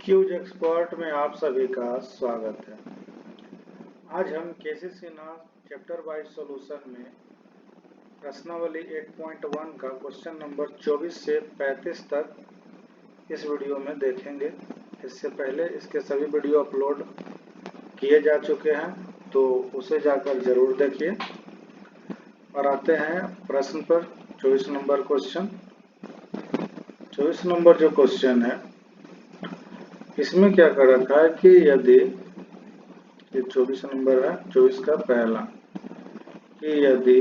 Cues expert में आप सभी का स्वागत है। आज हम केसीसी चैप्टर वाइज सॉल्यूशन में प्रश्नावली 8.1 का क्वेश्चन नंबर 24 से 35 तक इस वीडियो में देखेंगे। इससे पहले इसके सभी वीडियो अपलोड किए जा चुके हैं, तो उसे जाकर जरूर देखिए। और आते हैं प्रश्न पर। 24 नंबर क्वेश्चन। 24 नंबर जो क्वेश्चन है इसमें क्या कर रखा है कि यदि ये 24 नंबर है, 24 का पहला, कि यदि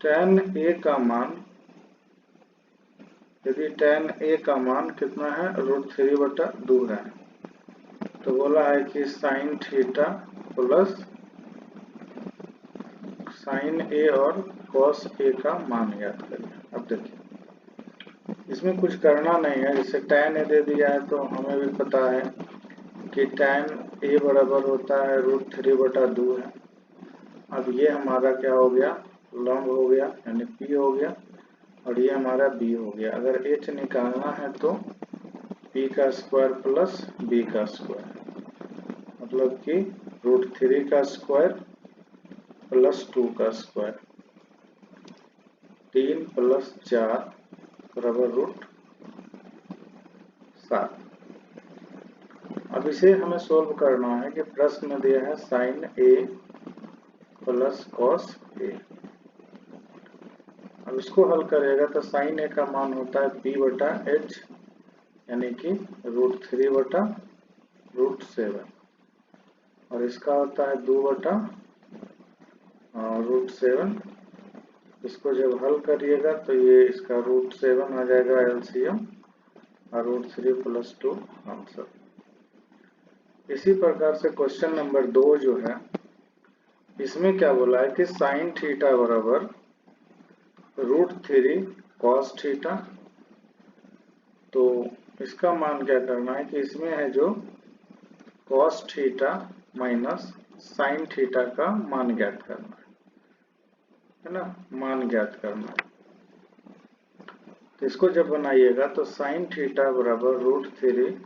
tan a का मान कितना है, √3/2 है, तो बोला है कि sin theta plus sin a और cos a का मान ज्ञात करिए। अब देखिए इसमें कुछ करना नहीं है, जैसे tan a दे दिया है तो हमें भी पता है कि tan a बराबर होता है √3/2 है। अब ये हमारा क्या हो गया, लंब हो गया, यानी P हो गया, और ये हमारा B हो गया। अगर H निकालना है तो P का स्क्वायर प्लस B का स्क्वायर, मतलब कि √3 का स्क्वायर प्लस 2 का स्क्वायर, 3 + 4 = √7। अब इसे हमें सोल्व करना है कि प्रश्न में दिया है sin a plus cos a। अब इसको हल करेगा तो sin a का मान होता है P/H, यानी कि √3/√7, और इसका होता है 2/√7। इसको जब हल करिएगा तो ये इसका √7 आ जाएगा LCM, और √3 + 2 आंसर। इसी प्रकार से क्वेश्चन नंबर 2 जो है, इसमें क्या बोला है कि sin थीटा बराबर √3 cos थीटा। तो इसका मान क्या करना है कि इसमें है जो cos theta minus sin theta का मान ज्ञात करना है ना, मान ज्ञात करना है। तो इसको जब बनाइएगा तो sin थीटा बराबर √3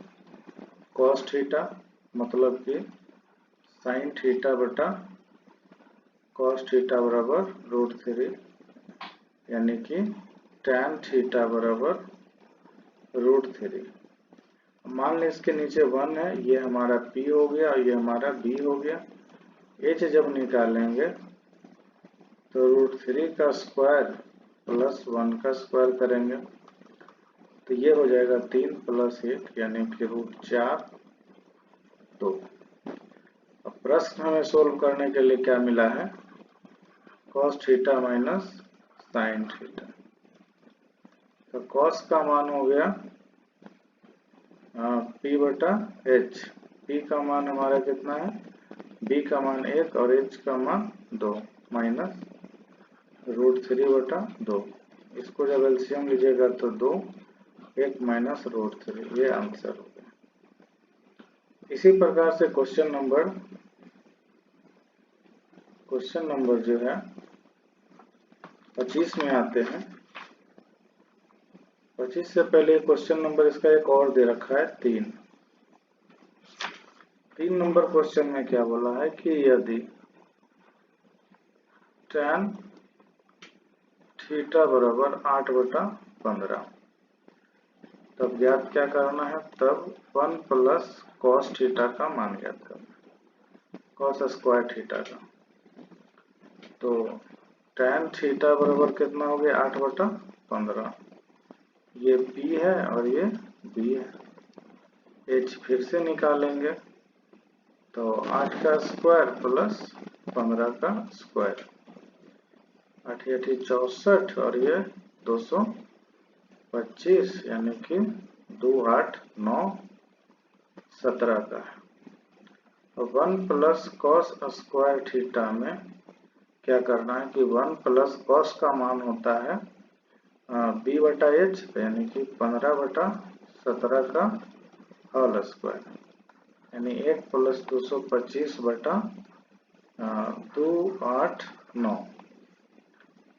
cos थीटा, मतलब कि sin थीटा बटा cos थीटा बराबर √3, यानी कि tan थीटा बराबर √3। मान लें इसके नीचे 1 है, ये हमारा P हो गया और ये हमारा B हो गया। H जब निकालेंगे तो √3 का स्क्वायर प्लस 1 का स्क्वायर करेंगे, तो ये हो जाएगा 3 + 1, यानी कि √4 2। अब प्रश्न हमें सोल्व करने के लिए क्या मिला है, cos theta minus sin theta. तो cos का मान हो गया P/H। P का मान हमारा कितना है, B का मान 1 और H का मान 2, माइनस √3/2। इसको जब एलसीएम लीजिएगा तो 2, 1 माइनस √3, ये आंसर हो गया। इसी प्रकार से क्वेश्चन नंबर जो है 25 में आते हैं। 25 से पहले क्वेश्चन नंबर इसका एक और दे रखा है 3 नंबर क्वेश्चन में क्या बोला है कि यदि tan थीटा बराबर 8/15, तब ज्ञात क्या करना है, तब 1 + cos थीटा का मान ज्ञात करना है, cos स्क्वायर थीटा का। तो tan थीटा बराबर कितना हो गया, 8/15। ये P है और ये B है। H फिर से निकालेंगे तो 8 का स्क्वायर प्लस 15 का स्क्वायर, 8 × 8 = 64, और ये 225, यानी कि 2 × 8 = 9, 17 का है। तो 1 + cos स्क्वायर थीटा में क्या करना है कि 1 + cos का मान होता है B/H, यानी कि 15/17 का होल स्क्वायर, यानी 1 + 225/289।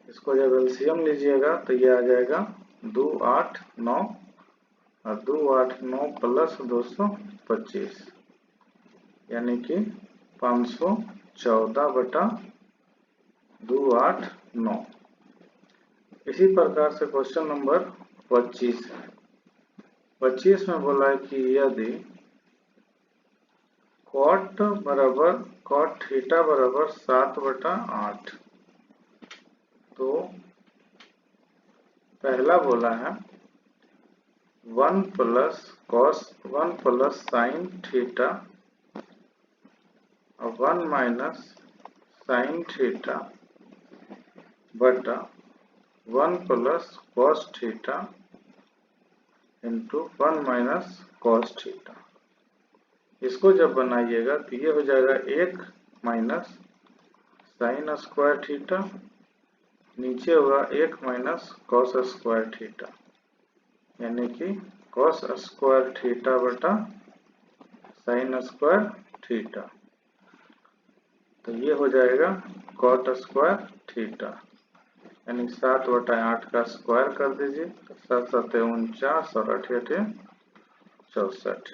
इसको जब एलसीएम लीजिएगा तो ये आ जाएगा 289 और 289 प्लस 225 यानी कि 514/289। इसी प्रकार से क्वेश्चन नंबर 25 है। 25 में बोला है कि यदि cot थीटा बराबर 7/8, तो पहला बोला है 1 प्लस साइन थीटा और 1 माइनस साइन थीटा बटा 1 plus cos theta into 1 minus cos theta. इसको जब बनाइएगा तो ये हो जाएगा 1 माइनस साइन स्क्वायर थीटा, नीचे होगा 1 माइनस कॉस स्क्वायर थीटा यानी कि कॉस स्क्वायर थीटा बटा साइन स्क्वायर थीटा। तो ये हो जाएगा कॉट स्क्वायर थीटा यानी 7/8 का स्क्वायर कर दीजिए, 7 7 49 और 8 8 64।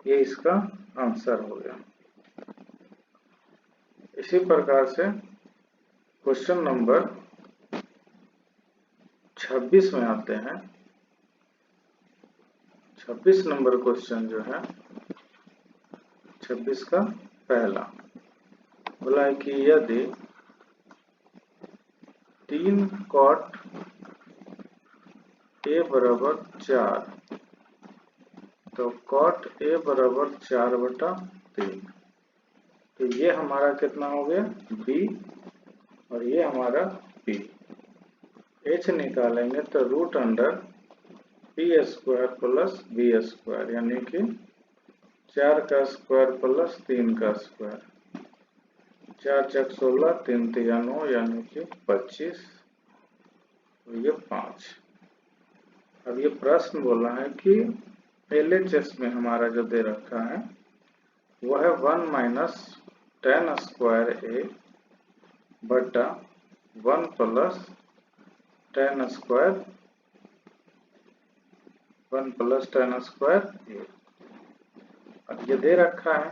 ये इसका आंसर हो गया। इसी प्रकार से क्वेश्चन नंबर 26 में आते हैं। 26 नंबर क्वेश्चन जो है 26 का पहला बोला है कि यदि 3 cot a बराबर 4, तो cot a बराबर 4/3, तो ये हमारा कितना हो गया b और ये हमारा p। h निकालेंगे तो √p² प्लस b² यानी कि 4 का स्क्वायर प्लस 3 का स्क्वायर, 4 × 16 3 × 9 यानी कि 25, ये 5। अब ये प्रश्न बोला है कि LHS में हमारा जो दे रखा है वो है 1 माइनस tan स्क्वायर a बटा 1 प्लस tan स्क्वायर a। अब ये दे रखा है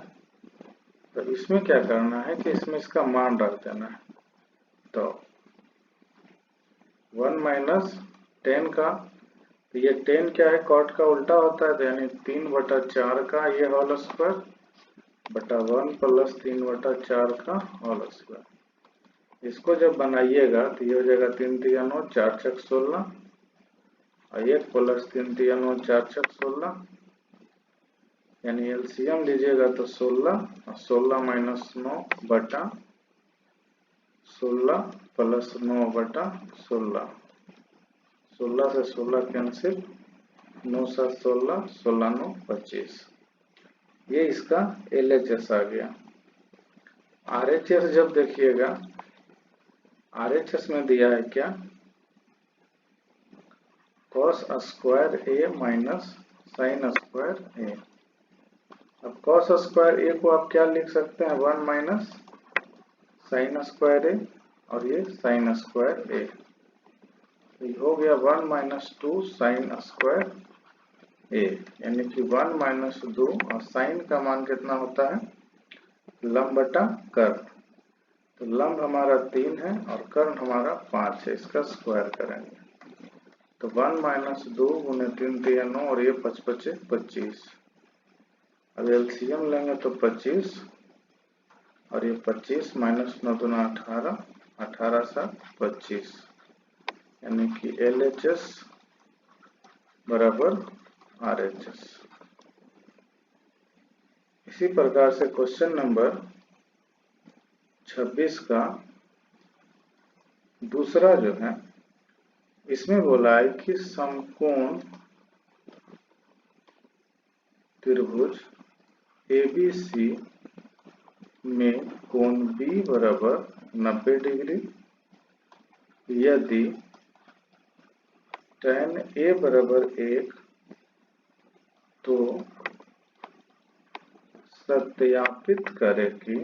तो इसमें क्या करना है कि इसमें इसका मान रख देना है। तो 1 माइनस tan का, तो ये tan क्या है, कॉट का उल्टा होता है, तो यानी 3/4 का ये होल स्क्वायर बटा 1 प्लस 3/4 का होल स्क्वायर। इसको जब बनाइएगा तो ये हो जाएगा 3 × 9 4 × 16 और 1 प्लस 3 × 9 4 × 16 यानी एलसीएम लीजिएगा तो 16 और 16 माइनस 9 बटा 16 प्लस 9 बटा 16, 16 से 16 कैंसिल, 9 7 16, 16 9 25। ये इसका LHS आ गया। RHS जब देखिएगा, RHS में दिया है क्या, cos square a minus sine square a। अब cos स्क्वायर a को आप क्या लिख सकते हैं, 1 माइनस साइन स्क्वायर a और ये साइन स्क्वायर a, तो ये हो गया 1 माइनस 2 साइन स्क्वायर a यानी कि 1 माइनस 2 और साइन का मान कितना होता है, लंब बटा कर्ण। तो लंब हमारा 3 है और कर्ण हमारा 5 है, इसका स्क्वायर करेंगे तो 1 माइनस 2 गुने 3 3 9 और ये 5 5 25। अब एलसीएम लेंगे तो 25 और ये 25 माइनस 9 2 18, 18 7 25 यानी कि LHS बराबर RHS। इसी प्रकार से क्वेश्चन नंबर 26 का दूसरा जो है, इसमें बोला है कि समकोण त्रिभुज ABC में कोण B बराबर 90 डिग्री यदि tan A बराबर 1, तो सत्यापित करें कि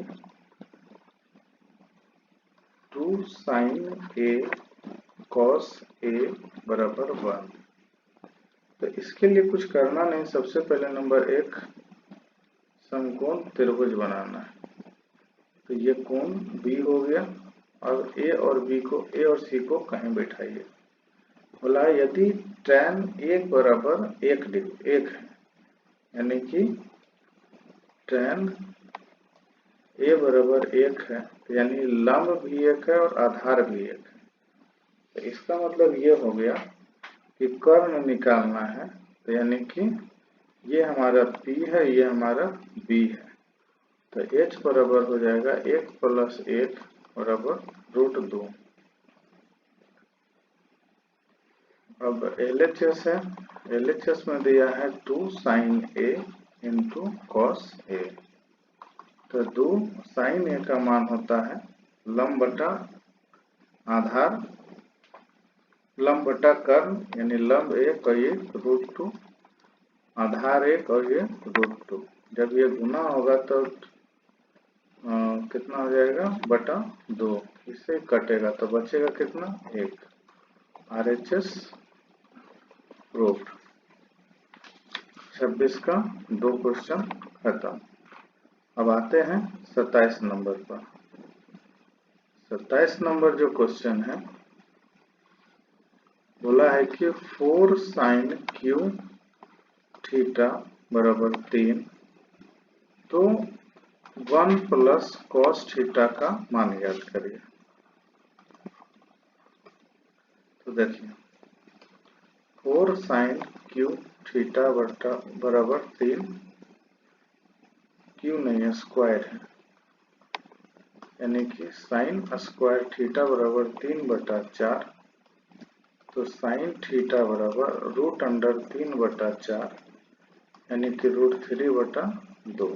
2 sin A cos A बराबर 1। तो तो इसके लिए कुछ करना नहीं, सबसे पहले नंबर एक समकोण त्रिभुज बनाना है। तो ये कोण बी हो गया और ए और बी को, ए और सी को कहीं बैठाइए। बोला यदि tan 1 बराबर 1 है, यानी कि tan a बराबर 1 है, यानी लंब भी 1 है और आधार भी 1 है। तो इसका मतलब ये हो गया कि कर्ण निकालना है। तो यानी कि ये हमारा P है, ये हमारा B है। तो H बराबर हो जाएगा 1 प्लस 1 बराबर √2। अब LHS है, LHS में दिया है 2 sin A into cos A। तो 2 sin A का मान होता है लंब बटा आधार, लंब बटा कर्ण, यानी लंब 1 और ये √2, आधार 1 और ये √2। जब ये गुना होगा तो कितना हो जाएगा बटा 2, इससे कटेगा तो बचेगा कितना 1। RHS proved. 26 का 2 क्वेश्चन खत्म। अब आते हैं 27 नंबर पर। 27 नंबर जो क्वेश्चन है, बोला है कि 4 sin क्यू थीटा बराबर 3, तो 1 प्लस cos थीटा का मान ज्ञात करिए। तो देखिए 4 sin क्यू थीटा बराबर 3, क्यू नहीं है स्क्वायर है, यानी कि साइन स्क्वायर थीटा बराबर 3/4। तो साइन थीटा बराबर √3/4, यानी कि √3/2।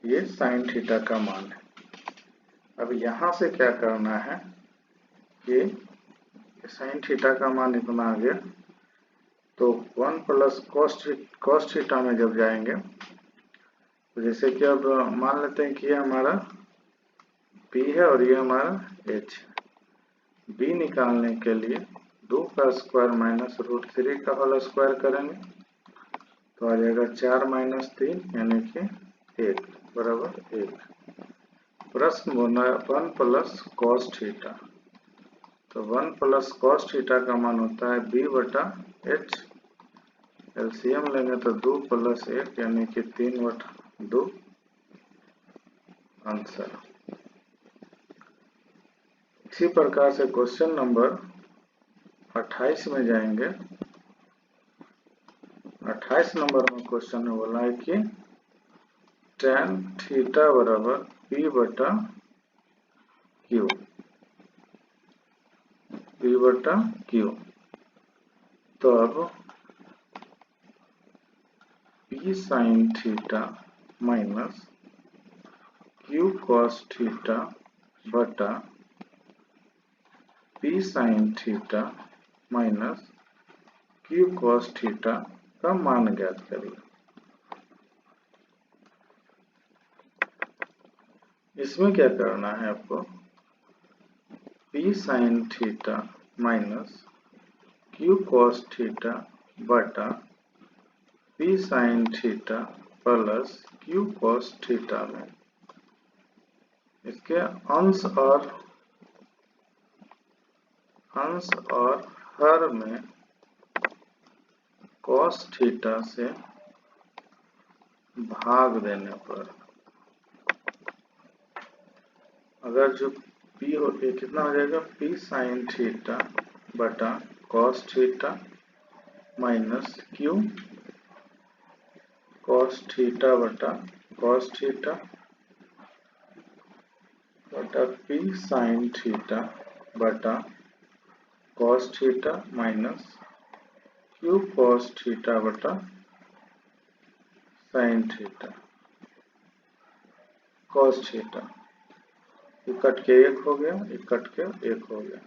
ये साइन थीटा का मान है। अब यहाँ से क्या करना है कि साइन थीटा का मान इतना आ गया, तो 1 प्लस cos थीटा में जब जाएंगे, तो जैसे कि अब मान लेते हैं कि ये हमारा P है और ये हमारा H है। B निकालने के लिए 2 का स्क्वायर माइनस √3 का होल स्क्वायर करेंगे, तो आ जाएगा 4 - 3 यानी कि 1 बराबर 1। प्रश्न बोला 1 प्लस cos थीटा, तो 1 प्लस cos थीटा का मान होता है B/H। एलसीएम लेंगे तो 2 + 1 यानी कि 3/2 आंसर। इसी प्रकार से क्वेश्चन नंबर 28 में जाएंगे। 28 नंबर में क्वेश्चन में बोला है कि tan थीटा बराबर P/Q। तो अब P sin theta minus Q cos theta बटा P sin theta minus Q cos theta का मान ज्ञात करिए। इसमें क्या करना है आपको, P sin theta minus Q cos theta बटा P sin theta plus Q cos theta में इसके अंश और हर में cos थीटा से भाग देने पर अगर जो P हो, ये कितना हो जाएगा P sin थीटा बटा cos theta minus Q cos theta बटा cos थीटा बटा P sin थीटा बटा cos theta minus Q cos theta बटा sin थीटा cos थीटा। ये कट के 1 हो गया, ये कट के 1 हो गया,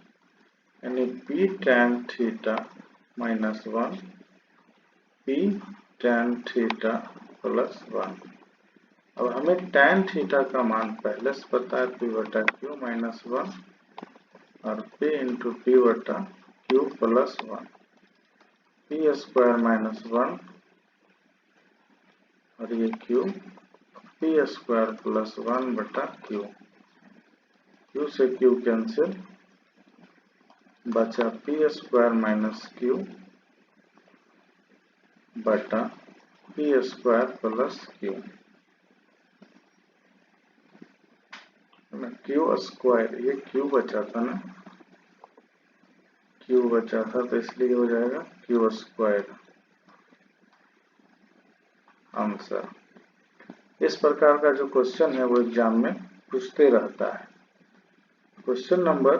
यानी P tan theta minus 1 P tan theta plus 1। अब हमें tan थीटा का मान पहले से पता है P/Q माइनस 1 और P × P/Q plus 1। P square minus 1 और ये क्यू पी स्क्वायर प्लस 1 बटा क्यू, क्यू से क्यू कैंसिल, बचा पी स्क्वायर माइनस क्यू बटा P square plus Q. Q square, ये क्यू बचा था ना, क्यू बचा था तो इसलिए हो जाएगा क्यू स्क्वायर आंसर। इस प्रकार का जो क्वेश्चन है वो एग्जाम में पूछते रहता है। क्वेश्चन नंबर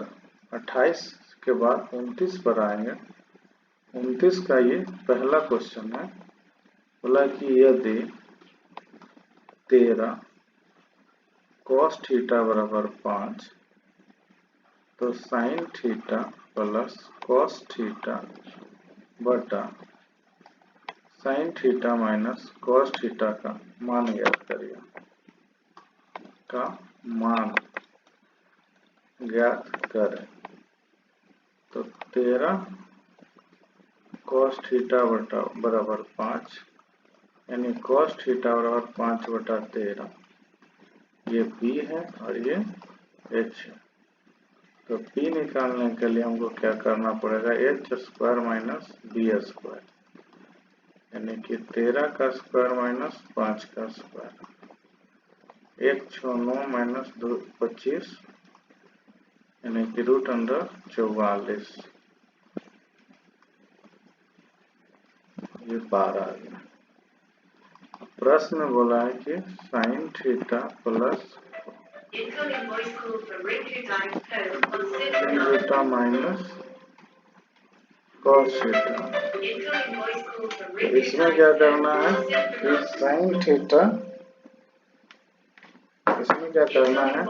28 के बाद 29 पर आएंगे। 29 का ये पहला क्वेश्चन है। बोला कि यदि 13 cos थीटा बराबर 5 तो sin theta plus cos theta बटा sin theta minus cos theta का मान ज्ञात करिए। का मान ज्ञात करें। तो 13 cos थीटा बराबर 5 यानी cos थीटा बराबर 5 बटा 13, ये p है और ये h है। तो p निकालने के लिए हमको क्या करना पड़ेगा, h square minus B square, यानी कि 13 का स्क्वायर माइनस 5 का स्क्वायर, 1 6 9 माइनस 2 25, यानी कि रूट अंडर 44, ये 12 आ गया। प्रश्न में बोला है कि sine theta plus theta minus cos theta, इसमें क्या करना है कि साइन थीटा, इसमें क्या करना है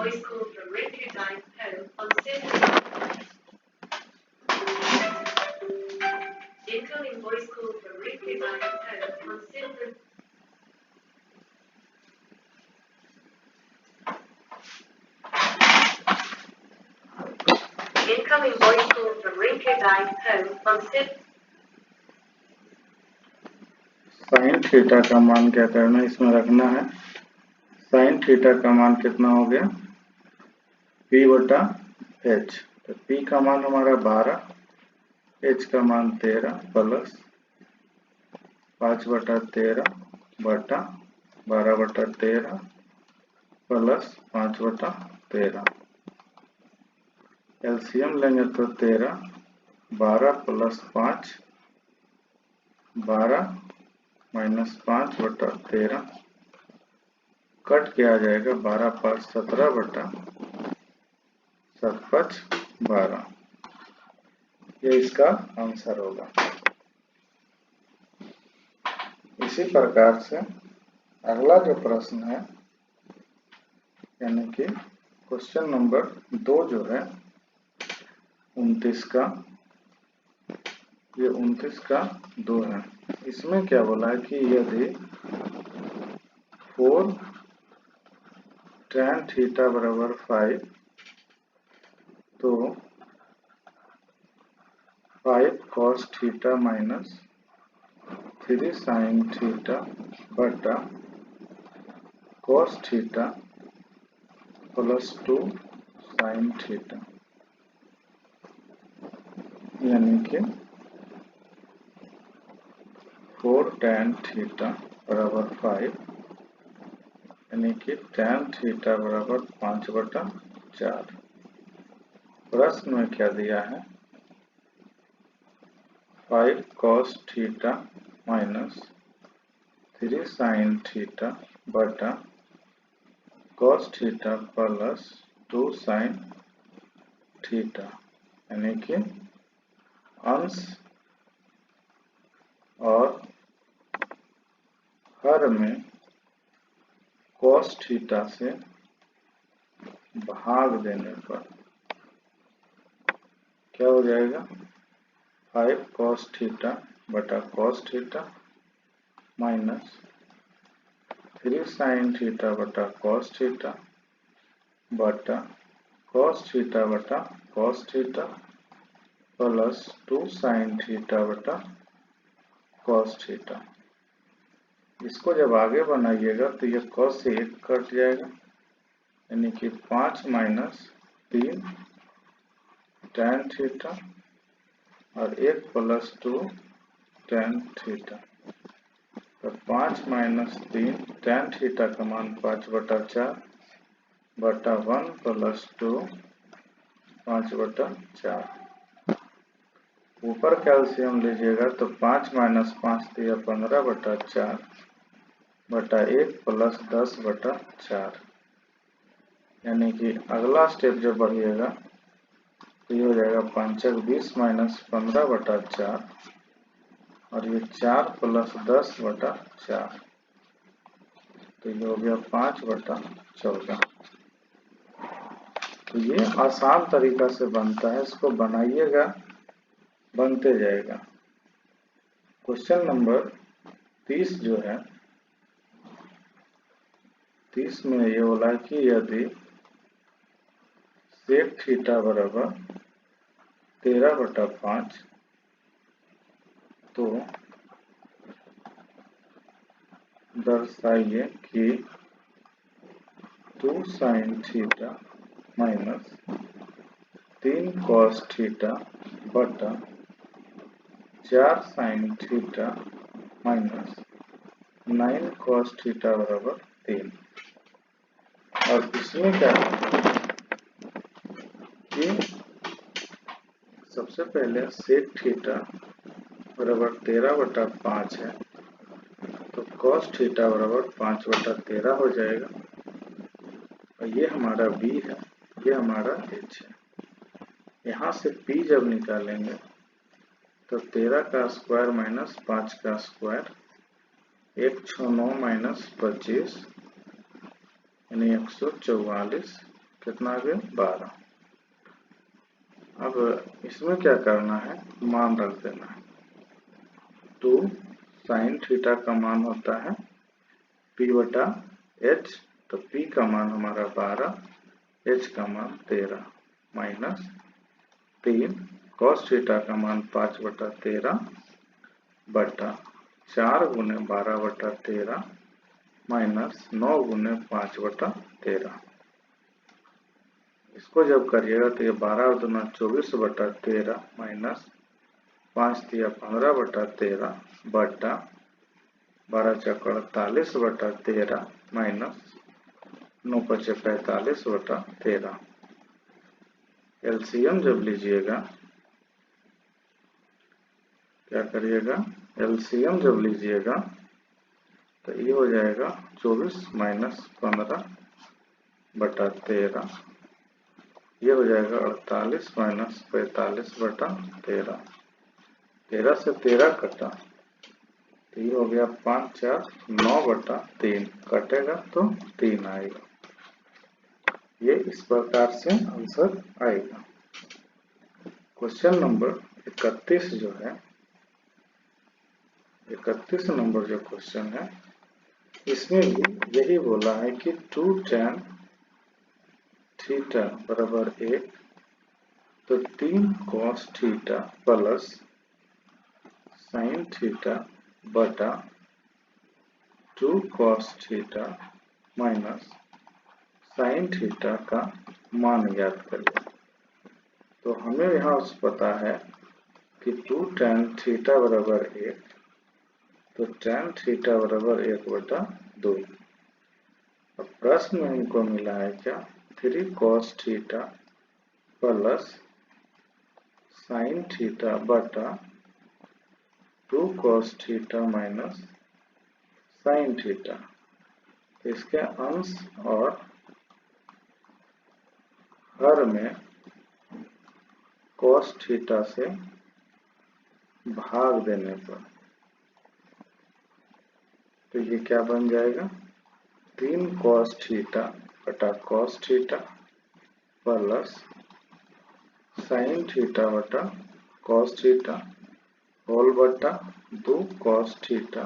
Incoming voice call from Rinke Bank home on SIP. Sine theta का मान क्या करना है, इसमें रखना है। साइन थीटा का मान कितना हो गया, p बटा h। तो p का मान हमारा 12, h का मान 13 प्लस 5 बटा 13 बटा 12 बटा 13 प्लस 5 बटा 13। एलसीएम लेंगे तो 13, 12 प्लस 5 12 माइनस 5 बटा 13, कट के आ जाएगा 12 5 17 बटा 7 5 12, ये इसका आंसर होगा। इसी प्रकार से अगला जो प्रश्न है, यानी कि क्वेश्चन नंबर 2 जो है 29 का, ये 29 का 2 है। इसमें क्या बोला है कि यदि 4 tan थीटा बराबर 5 तो 5 cos theta minus 3 sin theta बटा cos theta plus 2 sin theta, यानी कि 4 tan थीटा बराबर 5, यानी कि tan थीटा बराबर 5 बटा 4। प्रश्न में क्या दिया है, 5 cos theta minus 3 sin theta बटा cos theta plus 2 sin theta, यानी कि अंश और हर में cos थीटा से भाग देने पर क्या हो जाएगा, 5 cos थीटा बटा cos theta minus 3 sin theta बटा cos थीटा बटा cos थीटा बटा cos theta plus 2 sin theta बटा कॉस थीटा। इसको जब आगे बनाइएगा तो ये कॉस से 1 कट जाएगा, यानी कि 5 माइनस 3 tan थीटा और 1 प्लस 2 tan थीटा। तो 5 माइनस 3 tan थीटा का मान 5/4 बटा 1 प्लस 2 5/4। ऊपर कैल्शियम लीजिएगा तो 5 माइनस 5 दिया 15/4 बटा 1 प्लस 10/4, यानी कि अगला स्टेप जब बढ़िएगा तो ये हो जाएगा 5 20 माइनस 15/4 और ये 4 प्लस 10/4, तो ये हो गया 5/14। तो ये आसान तरीका से बनता है, इसको बनाइएगा, बनते जाएगा। क्वेश्चन नंबर 30 जो है, 30 में ये बोला है कि यदि सेक थीटा बराबर 13/5 तो दर्शाइए कि 2 sine theta minus 3 cos theta बटा 4 sine theta minus 9 cos theta बराबर 3। और इसमें क्या है कि सबसे पहले सेक थीटा बराबर 13/5 है, तो कॉस थीटा बराबर 5/13 हो जाएगा। और ये हमारा b है, ये हमारा h है। यहाँ से p जब निकालेंगे तो 13 का स्क्वायर माइनस 5 का स्क्वायर, 1 6 9 माइनस 25 यानी 144, कितना आ गया 12। अब इसमें क्या करना है, मान रख देना है। 2 साइन थीटा का मान होता है p/h, तो p का मान हमारा 12, h का मान 13 माइनस 3 कॉस थीटा का मान 5/13 बटा 4 गुने 12/13 माइनस 9 गुने 5/13। इसको जब करिएगा तो ये 12 दूना 24/13 माइनस 5 दिया 15/13 बटा 12 चक 48/13 माइनस 9 पचे 45/13। एलसीएम जब लीजिएगा, क्या करिएगा, एलसीएम जब लीजिएगा तो ये हो जाएगा 24 माइनस 15/13, ये हो जाएगा 48 माइनस 45/13। 13 से 13 कटा तो ये हो गया 5 4 9/3, कटेगा तो 3 आएगा। ये इस प्रकार से आंसर आएगा। क्वेश्चन नंबर 31 जो है, 31 नंबर जो क्वेश्चन है, इसमें भी यही बोला है कि 2 tan थीटा बराबर 1, तो 3 cos theta plus sine theta बटा 2 cos theta minus sine theta का मान ज्ञात करिए। तो हमें यहाँ पता है कि 2 tan थीटा बराबर 1, तो tan थीटा बराबर 1/2। अब प्रश्न में हमको मिला है क्या, 3 cos theta plus sine theta बटा 2 cos theta minus sine theta. तो इसके अंश और हर में cos थीटा से भाग देने पर तो ये क्या बन जाएगा, 3 cos थीटा बटा cos theta plus sine theta बटा cos थीटा होल बटा 2 cos थीटा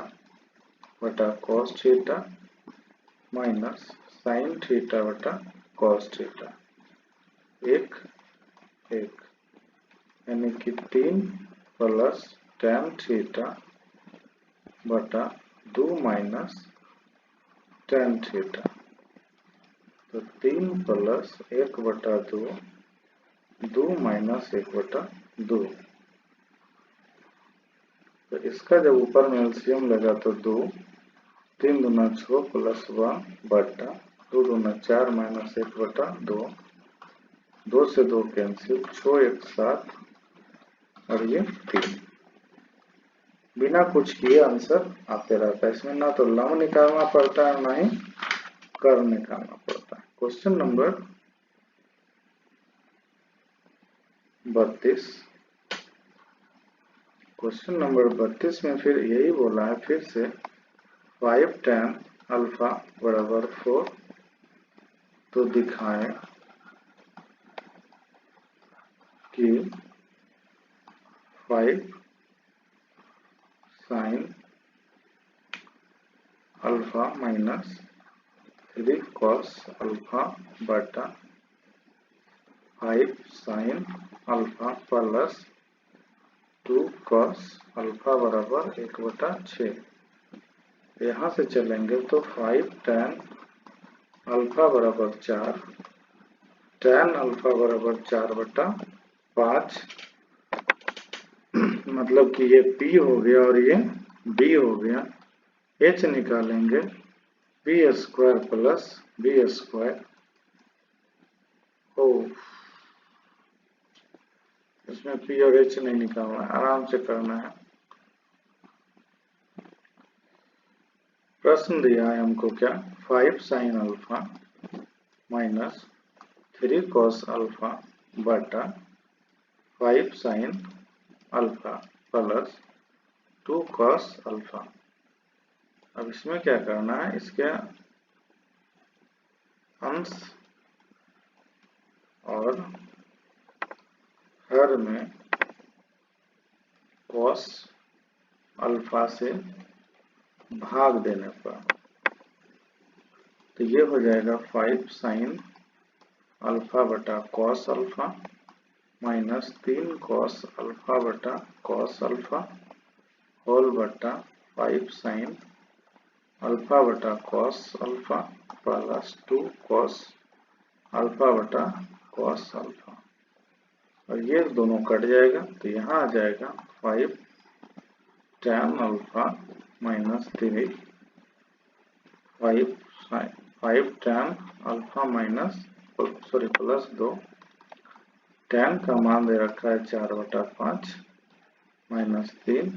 बटा cos theta minus sine theta बटा cos थीटा, 1 1, यानी कि 3 प्लस tan थीटा बटा 2 माइनस tan थीटा। तो 3 प्लस 1 बटा 2, 2 माइनस 1 बटा 2। तो इसका जब ऊपर में एलसीएम लगा तो 2, 3 दूना 6 प्लस 1 बटा 2 दूना 4 माइनस 1 बटा 2, 2 से 2 कैंसिल, 6 1 7 और ये 3। बिना कुछ किए आंसर आते रहता है। इसमें ना तो लम निकालना पड़ता है ना ही कर निकालना पड़ता है। Question number 32। क्वेश्चन नंबर 32 में फिर यही बोला है, फिर से 5 tan अल्फा बराबर 4, तो दिखाएं कि 5 sin alpha minus 3 cos alpha बटा 5 sin alpha plus 2 cos alpha बराबर 1 बटा 6। यहाँ से चलेंगे तो 5 tan अल्फा बराबर 4, tan अल्फा बराबर 4 बटा 5, मतलब कि ये P हो गया और ये B हो गया। H निकालेंगे, B square plus B square. ओ, इसमें P और H नहीं निकालना है, आराम से करना है। प्रश्न दिया है हमको क्या, 5 sin alpha minus 3 cos alpha बटा 5 sin alpha plus 2 cos alpha. अब इसमें क्या करना है, इसके अंश और हर में cos अल्फा से भाग देने पर, तो ये हो जाएगा 5 sin अल्फा बटा cos alpha minus 3 cos alpha बटा cos अल्फा होल बटा 5 sin अल्फा बटा cos alpha plus 2 cos alpha बटा cos अल्फा। और ये दोनों कट जाएगा, तो यहाँ आ जाएगा 5 tan alpha minus 3, 5 tan alpha minus plus 2, tan का मान दे रखा है 4 बटा 5 माइनस 3,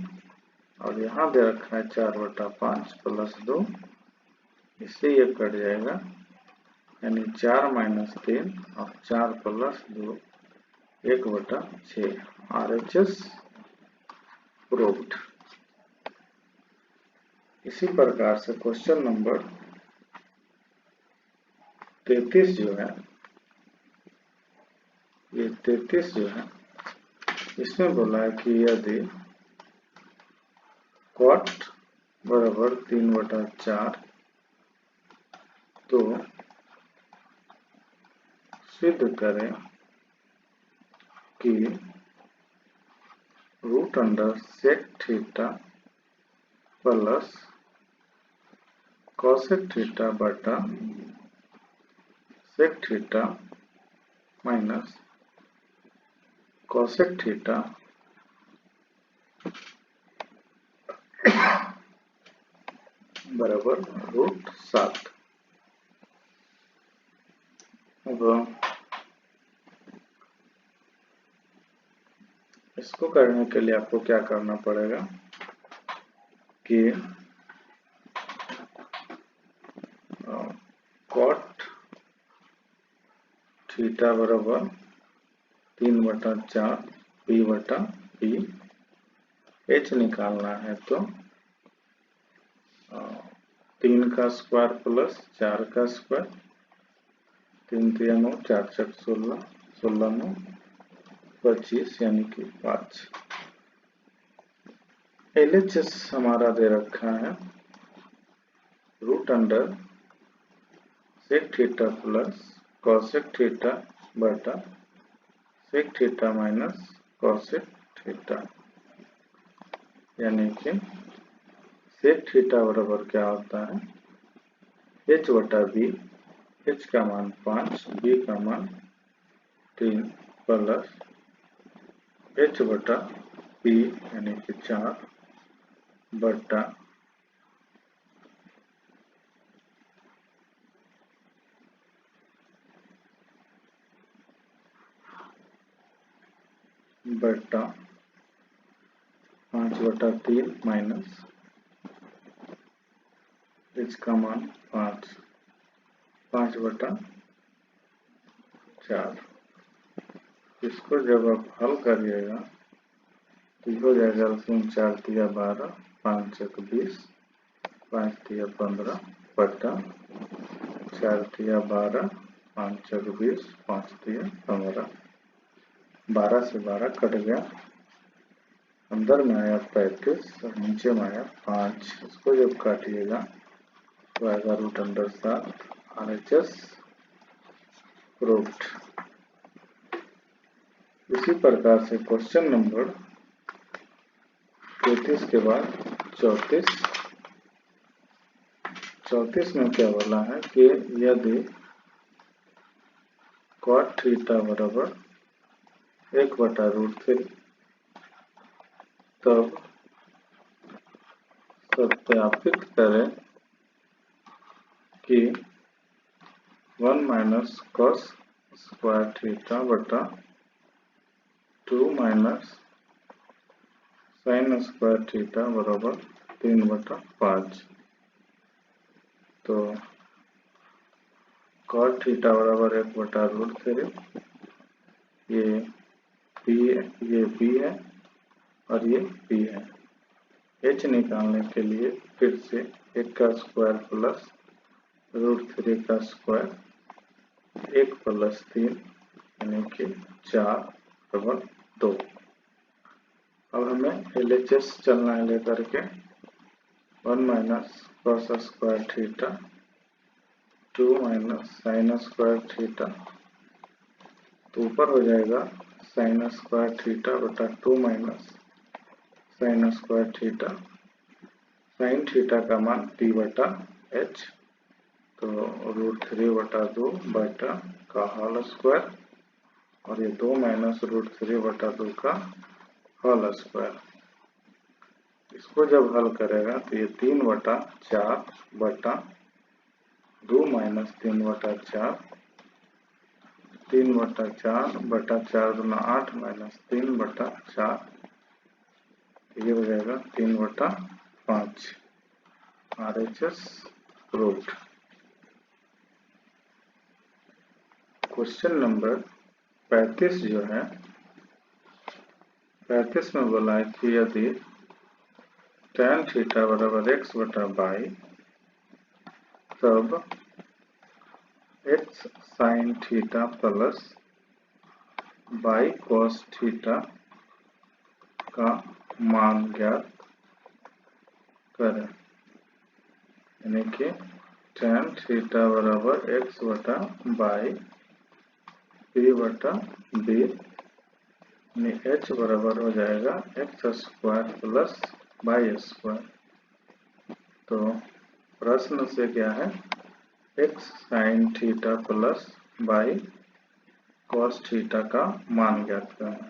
और यहाँ दे रखा है 4 बटा 5 प्लस 2, इससे ये कट जाएगा, यानी 4 माइनस 3 और 4 प्लस 2 1 बटा 6। RHS proved. इसी प्रकार से क्वेश्चन नंबर 33 जो है, ये 33 जो है, इसमें बोला है कि यदि cot बराबर 3 बटा 4, तो सिद्ध करें कि root under sec theta plus cosec theta बटा sec theta minus cosec theta बराबर √7। अब इसको करने के लिए आपको क्या करना पड़ेगा कि कॉट थीटा बराबर 3 बटा 4 पी बटा पी, एच निकालना है तो 3 का स्क्वायर प्लस 4 का स्क्वायर, 3 3 9 4 4 16, 16 9 25 यानी कि 5। LHS हमारा दे रखा है root under sec theta plus cosec theta बटा sec theta minus cosec theta, यानी कि सेक थीटा बराबर क्या होता है, h बटा बी, h का मान 5, b का मान 3 प्लस h बटा p यानी कि 4 बटा बटा 5 बटा 3 माइनस h का मान 5 बटा 4। इसको जब आप हल करिएगा तो हो जाएगा 4 तिया 12, 5 चक 20, 5 तिया 15 बटा 4 तिया 12, 5 चक 20, 5 तिया 15। 12 से 12 कट गया, अंदर में आया 35 और नीचे में आया 5। इसको जब काटिएगा तो आएगा √7 RHS प्रूव्ड। इसी प्रकार से क्वेश्चन नंबर 33 के बाद 34 में क्या बोला है कि यदि cot थीटा बराबर 1/√3 तब सत्यापित करें कि 1 माइनस cos स्क्वायर थीटा बटा 2 माइनस साइन स्क्वायर थीटा बराबर 3/5। तो cot थीटा बराबर 1/√3, ये p है और ये p है। h निकालने के लिए फिर से 1 का स्क्वायर प्लस √3 का स्क्वायर, 1 प्लस 3 यानी कि 4 बराबर 2। अब हमें LHS चलना है लेकर के 1 minus cos square theta 2 minus sine square theta, तो ऊपर हो जाएगा साइन स्क्वायर थीटा बटा 2 minus sine square theta. Sine theta का मान p बटा h, तो √3 बटा 2 बटा का होल स्क्वायर और ये 2 माइनस √3 बटा 2 का होल स्क्वायर। इसको जब हल करेगा तो ये 3/4 बटा 2 माइनस 3/4, 3/4 बटा 4 दूना 8 माइनस 3/4, ये हो जाएगा 3/5। RHS proved. क्वेश्चन नंबर 35 जो है, 35 में बोला है कि यदि tan थीटा बराबर x बटा y तब x sine theta plus y cos theta का मान ज्ञात करें। यानी कि tan थीटा बराबर x बटा y p बटा b, यानी h बराबर हो जाएगा x square plus y square. तो प्रश्न से क्या है, x sine theta plus y cos theta का मान ज्ञात करना।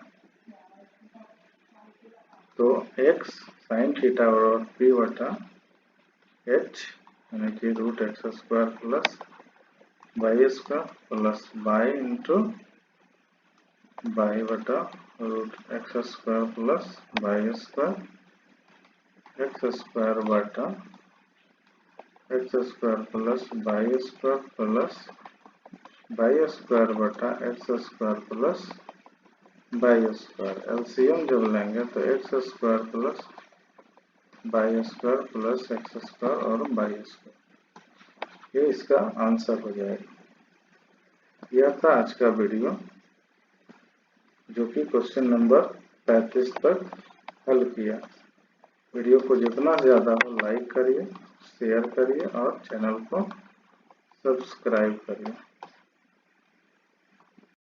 तो x साइन थीटा बराबर p बटा h यानी कि √x square plus y square plus y into y बटा √x square plus y square, x square बटा x square plus y square plus y square बटा x square plus y square. LCM जब लेंगे तो x square plus y square plus x square और y square, ये इसका answer हो जाएगा। यह था आज का वीडियो जो कि क्वेश्चन नंबर 35 तक हल किया। वीडियो को जितना ज़्यादा हो लाइक करिए, शेयर करिए और चैनल को सब्सक्राइब करिए।